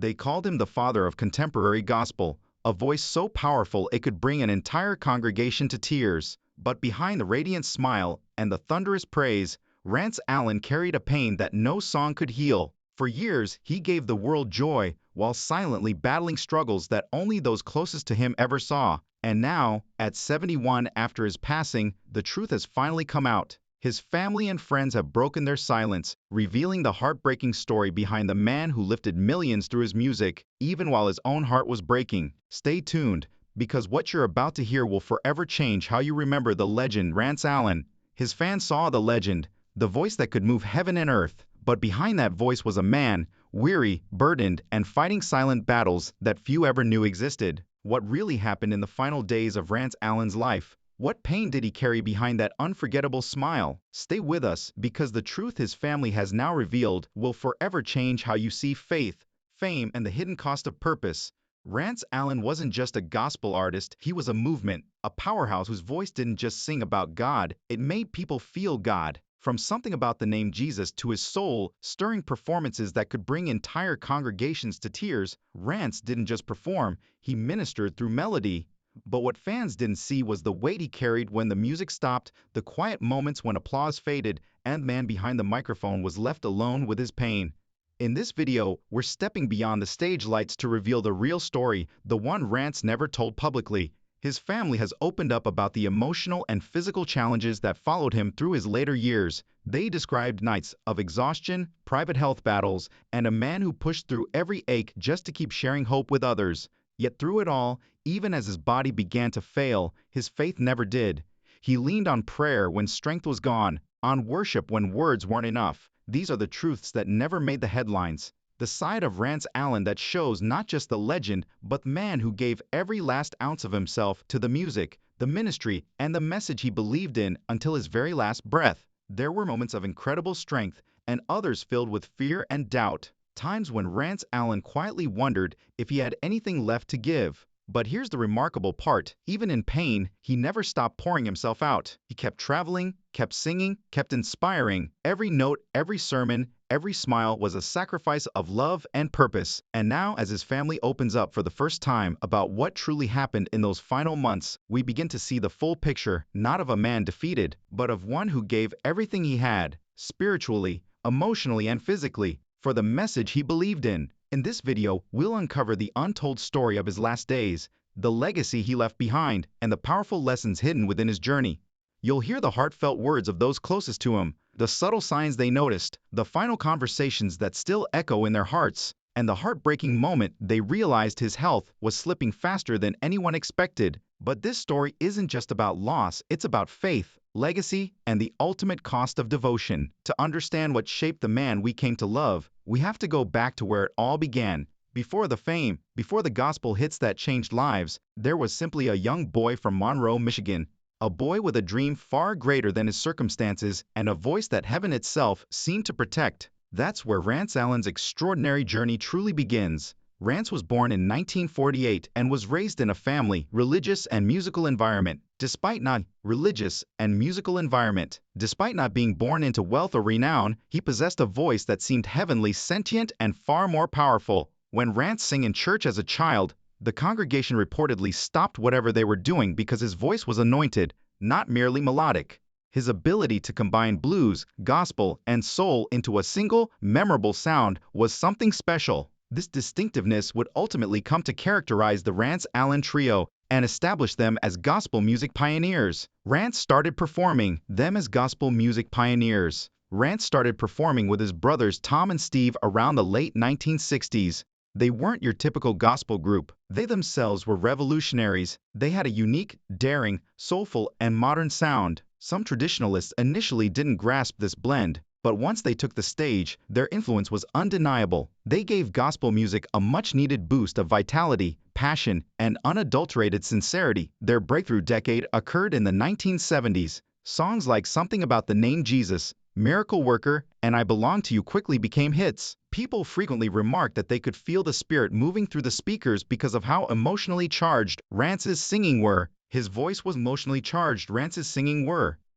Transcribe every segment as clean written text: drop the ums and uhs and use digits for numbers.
They called him the father of contemporary gospel, a voice so powerful it could bring an entire congregation to tears. But behind the radiant smile and the thunderous praise, Rance Allen carried a pain that no song could heal. For years, he gave the world joy, while silently battling struggles that only those closest to him ever saw. And now, at 71 after his passing, the truth has finally come out. His family and friends have broken their silence, revealing the heartbreaking story behind the man who lifted millions through his music, even while his own heart was breaking. Stay tuned, because what you're about to hear will forever change how you remember the legend Rance Allen. His fans saw the legend, the voice that could move heaven and earth. But behind that voice was a man, weary, burdened, and fighting silent battles that few ever knew existed. What really happened in the final days of Rance Allen's life? What pain did he carry behind that unforgettable smile? Stay with us, because the truth his family has now revealed will forever change how you see faith, fame, and the hidden cost of purpose. Rance Allen wasn't just a gospel artist, he was a movement, a powerhouse whose voice didn't just sing about God, it made people feel God. From something about the name Jesus to his soul-stirring performances that could bring entire congregations to tears, Rance didn't just perform, he ministered through melody. But what fans didn't see was the weight he carried when the music stopped, the quiet moments when applause faded, and the man behind the microphone was left alone with his pain. In this video, we're stepping beyond the stage lights to reveal the real story, the one Rance never told publicly. His family has opened up about the emotional and physical challenges that followed him through his later years. They described nights of exhaustion, private health battles, and a man who pushed through every ache just to keep sharing hope with others. Yet through it all, even as his body began to fail, his faith never did. He leaned on prayer when strength was gone, on worship when words weren't enough. These are the truths that never made the headlines. The side of Rance Allen that shows not just the legend, but the man who gave every last ounce of himself to the music, the ministry, and the message he believed in until his very last breath. There were moments of incredible strength, and others filled with fear and doubt. Times when Rance Allen quietly wondered if he had anything left to give. But here's the remarkable part. Even in pain, he never stopped pouring himself out. He kept traveling, kept singing, kept inspiring. Every note, every sermon, every smile was a sacrifice of love and purpose. And now, as his family opens up for the first time about what truly happened in those final months, we begin to see the full picture, not of a man defeated, but of one who gave everything he had, spiritually, emotionally, and physically, for the message he believed in. In this video, we'll uncover the untold story of his last days, the legacy he left behind, and the powerful lessons hidden within his journey. You'll hear the heartfelt words of those closest to him, the subtle signs they noticed, the final conversations that still echo in their hearts, and the heartbreaking moment they realized his health was slipping faster than anyone expected. But this story isn't just about loss, it's about faith, legacy, and the ultimate cost of devotion. To understand what shaped the man we came to love, we have to go back to where it all began. Before the fame, before the gospel hits that changed lives, there was simply a young boy from Monroe, Michigan. A boy with a dream far greater than his circumstances and a voice that heaven itself seemed to protect. That's where Rance Allen's extraordinary journey truly begins. Rance was born in 1948 and was raised in a family, religious and musical environment. Despite not being born into wealth or renown, he possessed a voice that seemed heavenly, sentient, and far more powerful. When Rance sang in church as a child, the congregation reportedly stopped whatever they were doing because his voice was anointed, not merely melodic. His ability to combine blues, gospel, and soul into a single, memorable sound was something special. This distinctiveness would ultimately come to characterize the Rance Allen Trio and establish them as gospel music pioneers. Rance started performing with his brothers Tom and Steve around the late 1960s. They weren't your typical gospel group. They themselves were revolutionaries. They had a unique, daring, soulful, and modern sound. Some traditionalists initially didn't grasp this blend, but once they took the stage, their influence was undeniable. They gave gospel music a much-needed boost of vitality, passion, and unadulterated sincerity. Their breakthrough decade occurred in the 1970s. Songs like Something About the Name Jesus, Miracle Worker, and I Belong to You quickly became hits. People frequently remarked that they could feel the Spirit moving through the speakers because of how emotionally charged Rance's singing were. His voice was emotionally charged.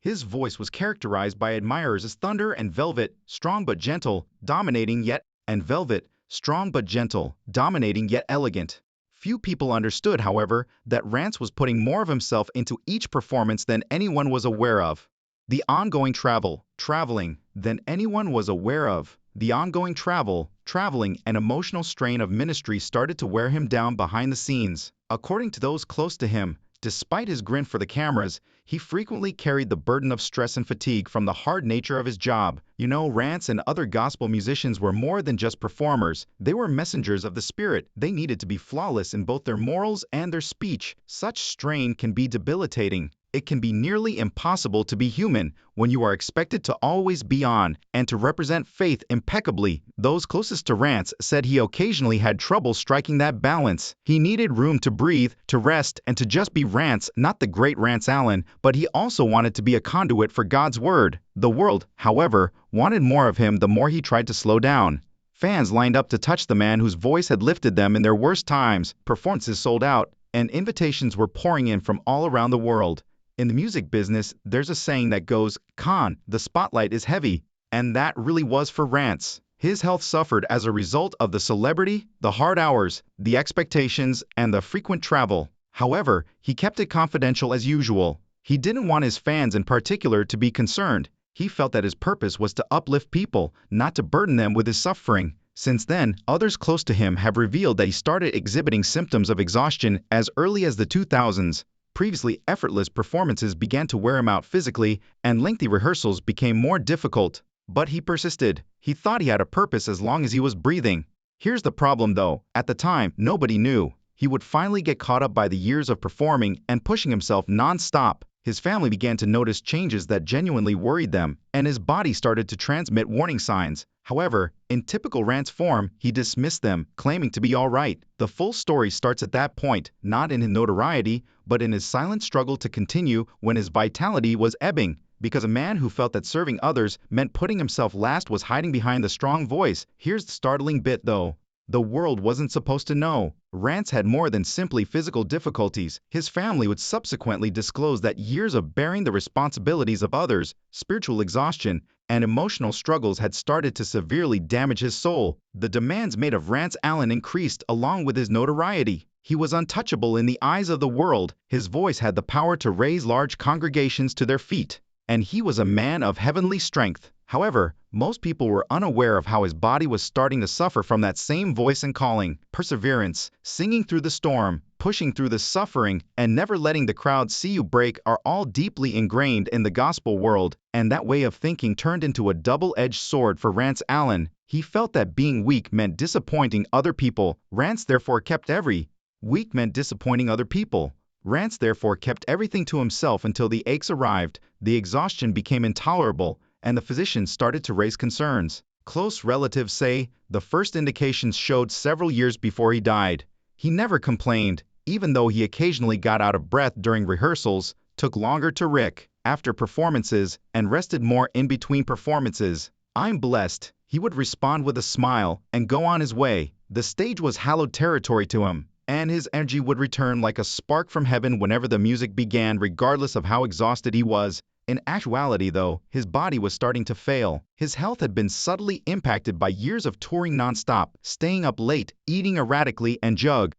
His voice was characterized by admirers as thunder and velvet, strong but gentle, dominating yet, and velvet, strong but gentle, dominating yet elegant. Few people understood, however, that Rance was putting more of himself into each performance than anyone was aware of. The ongoing traveling, than anyone was aware of. The ongoing traveling, and emotional strain of ministry started to wear him down behind the scenes. According to those close to him, despite his grin for the cameras, he frequently carried the burden of stress and fatigue from the hard nature of his job. You know, Rance and other gospel musicians were more than just performers. They were messengers of the Spirit. They needed to be flawless in both their morals and their speech. Such strain can be debilitating. It can be nearly impossible to be human when you are expected to always be on and to represent faith impeccably. Those closest to Rance said he occasionally had trouble striking that balance. He needed room to breathe, to rest, and to just be Rance, not the great Rance Allen, but he also wanted to be a conduit for God's word. The world, however, wanted more of him the more he tried to slow down. Fans lined up to touch the man whose voice had lifted them in their worst times. Performances sold out, and invitations were pouring in from all around the world. In the music business, there's a saying that goes, the spotlight is heavy, and that really was for Rance. His health suffered as a result of the celebrity, the hard hours, the expectations, and the frequent travel. However, he kept it confidential as usual. He didn't want his fans in particular to be concerned. He felt that his purpose was to uplift people, not to burden them with his suffering. Since then, others close to him have revealed that he started exhibiting symptoms of exhaustion as early as the 2000s. Previously effortless performances began to wear him out physically, and lengthy rehearsals became more difficult. But he persisted. He thought he had a purpose as long as he was breathing. Here's the problem though. At the time, nobody knew. He would finally get caught up by the years of performing and pushing himself non-stop. His family began to notice changes that genuinely worried them, and his body started to transmit warning signs. However, in typical Rance form, he dismissed them, claiming to be all right. The full story starts at that point, not in his notoriety, but in his silent struggle to continue when his vitality was ebbing. Because a man who felt that serving others meant putting himself last was hiding behind the strong voice. Here's the startling bit though. The world wasn't supposed to know. Rance had more than simply physical difficulties. His family would subsequently disclose that years of bearing the responsibilities of others, spiritual exhaustion, and emotional struggles had started to severely damage his soul. The demands made of Rance Allen increased along with his notoriety. He was untouchable in the eyes of the world. His voice had the power to raise large congregations to their feet, and he was a man of heavenly strength. However, most people were unaware of how his body was starting to suffer from that same voice and calling. Perseverance, singing through the storm, pushing through the suffering, and never letting the crowd see you break are all deeply ingrained in the gospel world, and that way of thinking turned into a double-edged sword for Rance Allen. He felt that being weak meant disappointing other people. Rance therefore kept everything to himself until the aches arrived, the exhaustion became intolerable, and the physicians started to raise concerns. Close relatives say the first indications showed several years before he died. He never complained, even though he occasionally got out of breath during rehearsals, took longer to rick after performances, and rested more in between performances. "I'm blessed," he would respond with a smile and go on his way. The stage was hallowed territory to him, and his energy would return like a spark from heaven whenever the music began, regardless of how exhausted he was. In actuality, though, his body was starting to fail. His health had been subtly impacted by years of touring nonstop, staying up late, eating erratically, and juggling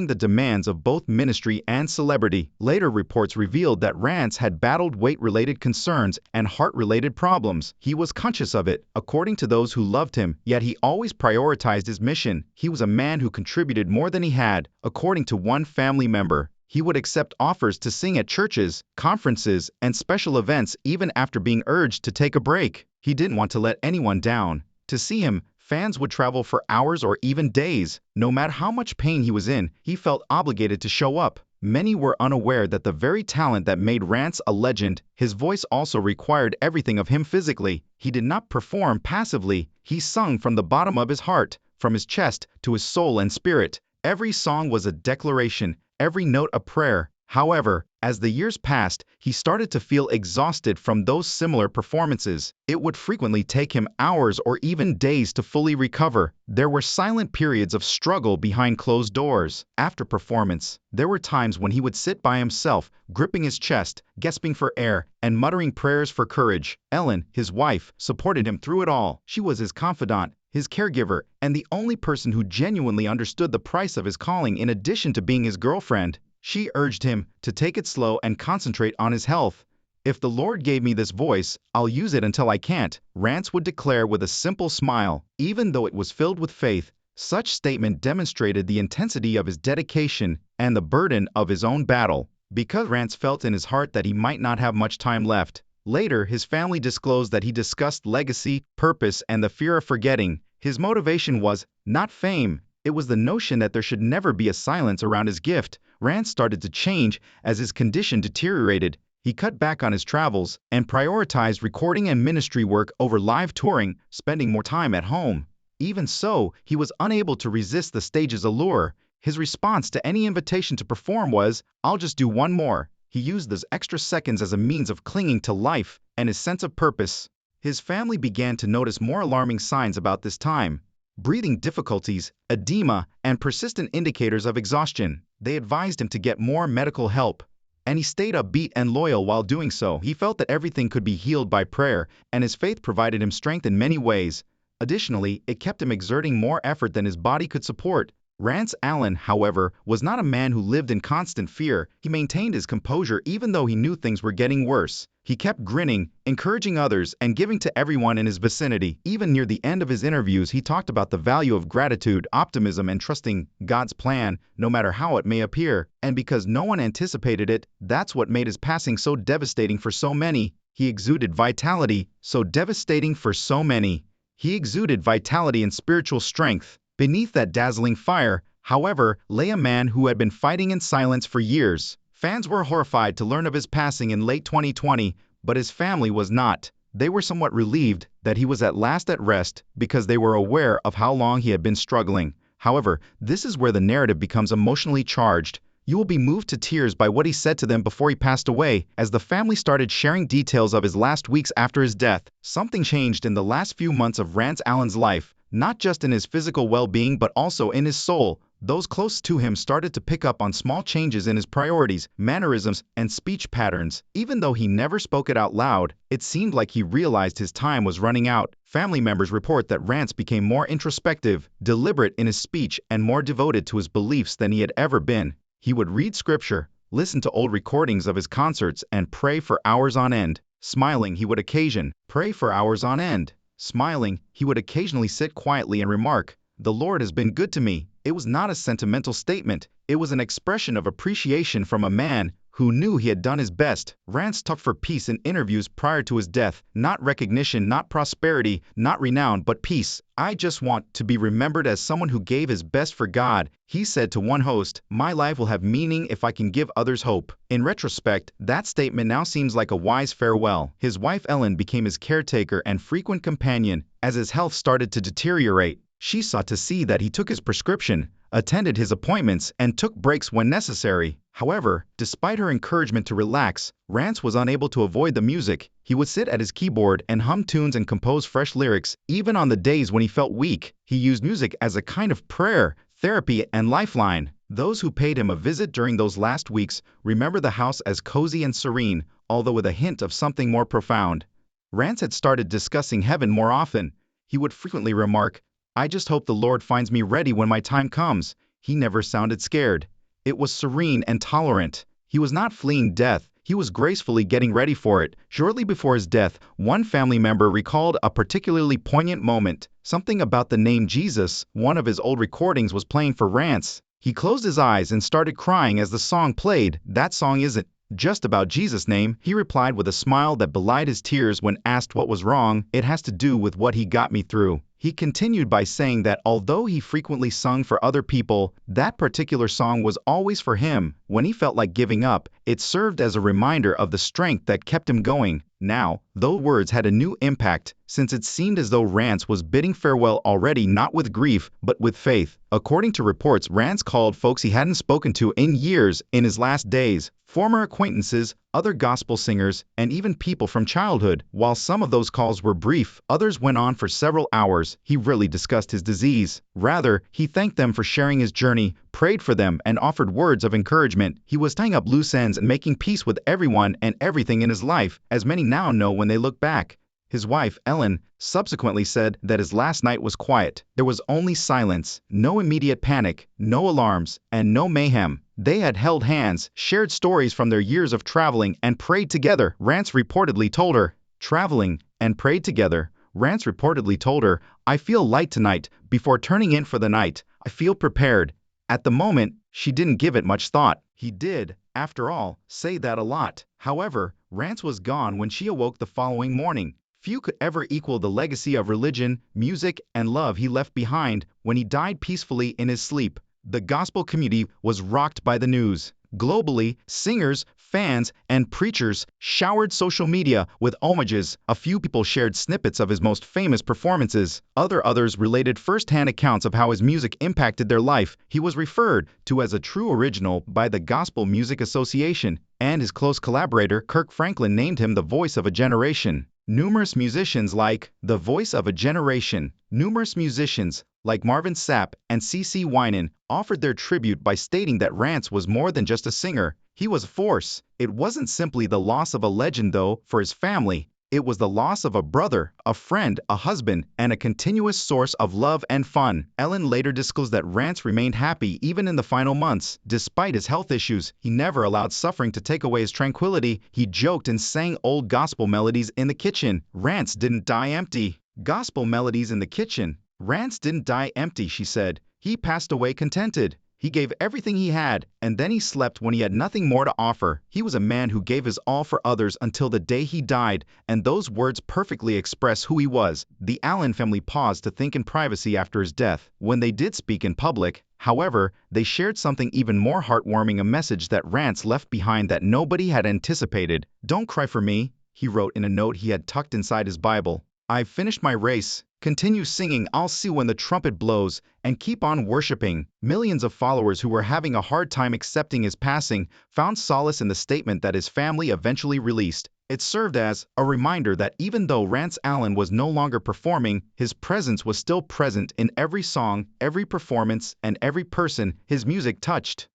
the demands of both ministry and celebrity. Later reports revealed that Rance had battled weight-related concerns and heart-related problems. He was conscious of it, according to those who loved him, yet he always prioritized his mission. He was a man who contributed more than he had, according to one family member. He would accept offers to sing at churches, conferences, and special events even after being urged to take a break. He didn't want to let anyone down. To see him, fans would travel for hours or even days. No matter how much pain he was in, he felt obligated to show up. Many were unaware that the very talent that made Rance a legend, his voice also required everything of him physically. He did not perform passively. He sung from the bottom of his heart, from his chest to his soul and spirit. Every song was a declaration, every note a prayer. However, as the years passed, he started to feel exhausted from those similar performances. It would frequently take him hours or even days to fully recover. There were silent periods of struggle behind closed doors. After performance, there were times when he would sit by himself, gripping his chest, gasping for air, and muttering prayers for courage. Ellen, his wife, supported him through it all. She was his confidant, his caregiver, and the only person who genuinely understood the price of his calling in addition to being his girlfriend. She urged him to take it slow and concentrate on his health. "If the Lord gave me this voice, I'll use it until I can't," Rance would declare with a simple smile. Even though it was filled with faith, such statement demonstrated the intensity of his dedication and the burden of his own battle. Because Rance felt in his heart that he might not have much time left. Later, his family disclosed that he discussed legacy, purpose, and the fear of forgetting. His motivation was not fame. It was the notion that there should never be a silence around his gift. Rance started to change as his condition deteriorated. He cut back on his travels and prioritized recording and ministry work over live touring, spending more time at home. Even so, he was unable to resist the stage's allure. His response to any invitation to perform was, "I'll just do one more." He used those extra seconds as a means of clinging to life and his sense of purpose. His family began to notice more alarming signs about this time. Breathing difficulties, edema, and persistent indicators of exhaustion. They advised him to get more medical help. And he stayed upbeat and loyal while doing so. He felt that everything could be healed by prayer, and his faith provided him strength in many ways. Additionally, it kept him exerting more effort than his body could support. Rance Allen, however, was not a man who lived in constant fear. He maintained his composure even though he knew things were getting worse. He kept grinning, encouraging others, and giving to everyone in his vicinity. Even near the end of his interviews, he talked about the value of gratitude, optimism, and trusting God's plan, no matter how it may appear. And because no one anticipated it, that's what made his passing so devastating for so many. He exuded vitality, so devastating for so many. He exuded vitality and spiritual strength. Beneath that dazzling fire, however, lay a man who had been fighting in silence for years. Fans were horrified to learn of his passing in late 2020, but his family was not. They were somewhat relieved that he was at last at rest because they were aware of how long he had been struggling. However, this is where the narrative becomes emotionally charged. You will be moved to tears by what he said to them before he passed away. As the family started sharing details of his last weeks after his death, something changed in the last few months of Rance Allen's life, not just in his physical well-being but also in his soul. Those close to him started to pick up on small changes in his priorities, mannerisms, and speech patterns. Even though he never spoke it out loud, it seemed like he realized his time was running out. Family members report that Rance became more introspective, deliberate in his speech, and more devoted to his beliefs than he had ever been. He would read scripture, listen to old recordings of his concerts, and pray for hours on end. Smiling, he would pray for hours on end. Smiling, he would occasionally sit quietly and remark, "The Lord has been good to me." It was not a sentimental statement. It was an expression of appreciation from a man who knew he had done his best. Rance talked for peace in interviews prior to his death. Not recognition, not prosperity, not renown, but peace. "I just want to be remembered as someone who gave his best for God," he said to one host. "My life will have meaning if I can give others hope." In retrospect, that statement now seems like a wise farewell. His wife Ellen became his caretaker and frequent companion. As his health started to deteriorate, she sought to see that he took his prescription, attended his appointments, and took breaks when necessary. However, despite her encouragement to relax, Rance was unable to avoid the music. He would sit at his keyboard and hum tunes and compose fresh lyrics, even on the days when he felt weak. He used music as a kind of prayer, therapy, and lifeline. Those who paid him a visit during those last weeks remember the house as cozy and serene, although with a hint of something more profound. Rance had started discussing heaven more often. He would frequently remark, "I just hope the Lord finds me ready when my time comes." He never sounded scared. It was serene and tolerant. He was not fleeing death. He was gracefully getting ready for it. Shortly before his death, one family member recalled a particularly poignant moment. Something about the name Jesus, one of his old recordings, was playing for Rance. He closed his eyes and started crying as the song played. "That song isn't just about Jesus' name," he replied with a smile that belied his tears when asked what was wrong. "It has to do with what he got me through." He continued by saying that although he frequently sung for other people, that particular song was always for him. When he felt like giving up, it served as a reminder of the strength that kept him going. Now, those words had a new impact, since it seemed as though Rance was bidding farewell already, not with grief, but with faith. According to reports, Rance called folks he hadn't spoken to in years in his last days, former acquaintances, other gospel singers, and even people from childhood. While some of those calls were brief, others went on for several hours. He rarely discussed his disease. Rather, he thanked them for sharing his journey, prayed for them, and offered words of encouragement. He was tying up loose ends and making peace with everyone and everything in his life, as many now know when they look back. His wife, Ellen, subsequently said that his last night was quiet. There was only silence, no immediate panic, no alarms, and no mayhem. They had held hands, shared stories from their years of traveling, and prayed together, Rance reportedly told her. Traveling and prayed together. Rance reportedly told her, "I feel light tonight. Before turning in for the night, I feel prepared." At the moment, she didn't give it much thought. He did, after all, say that a lot. However, Rance was gone when she awoke the following morning. Few could ever equal the legacy of religion, music, and love he left behind when he died peacefully in his sleep. The gospel community was rocked by the news. Globally, singers, fans, and preachers showered social media with homages. A few people shared snippets of his most famous performances. Others related first-hand accounts of how his music impacted their life. He was referred to as a true original by the Gospel Music Association, and his close collaborator Kirk Franklin named him the voice of a generation. Numerous musicians like the voice of a generation. Numerous musicians like Marvin Sapp and C.C. Winan offered their tribute by stating that Rance was more than just a singer. He was a force. It wasn't simply the loss of a legend, though, for his family. It was the loss of a brother, a friend, a husband, and a continuous source of love and fun. Ellen later disclosed that Rance remained happy even in the final months. Despite his health issues, he never allowed suffering to take away his tranquility. He joked and sang old gospel melodies in the kitchen. Rance didn't die empty. Gospel melodies in the kitchen. Rance didn't die empty, she said. He passed away contented. He gave everything he had, and then he slept when he had nothing more to offer. He was a man who gave his all for others until the day he died, and those words perfectly express who he was. The Allen family paused to think in privacy after his death. When they did speak in public, however, they shared something even more heartwarming, a message that Rance left behind that nobody had anticipated. "Don't cry for me," he wrote in a note he had tucked inside his Bible. "I've finished my race. Continue singing 'I'll See When the Trumpet Blows' and keep on worshiping." Millions of followers who were having a hard time accepting his passing found solace in the statement that his family eventually released. It served as a reminder that even though Rance Allen was no longer performing, his presence was still present in every song, every performance, and every person his music touched.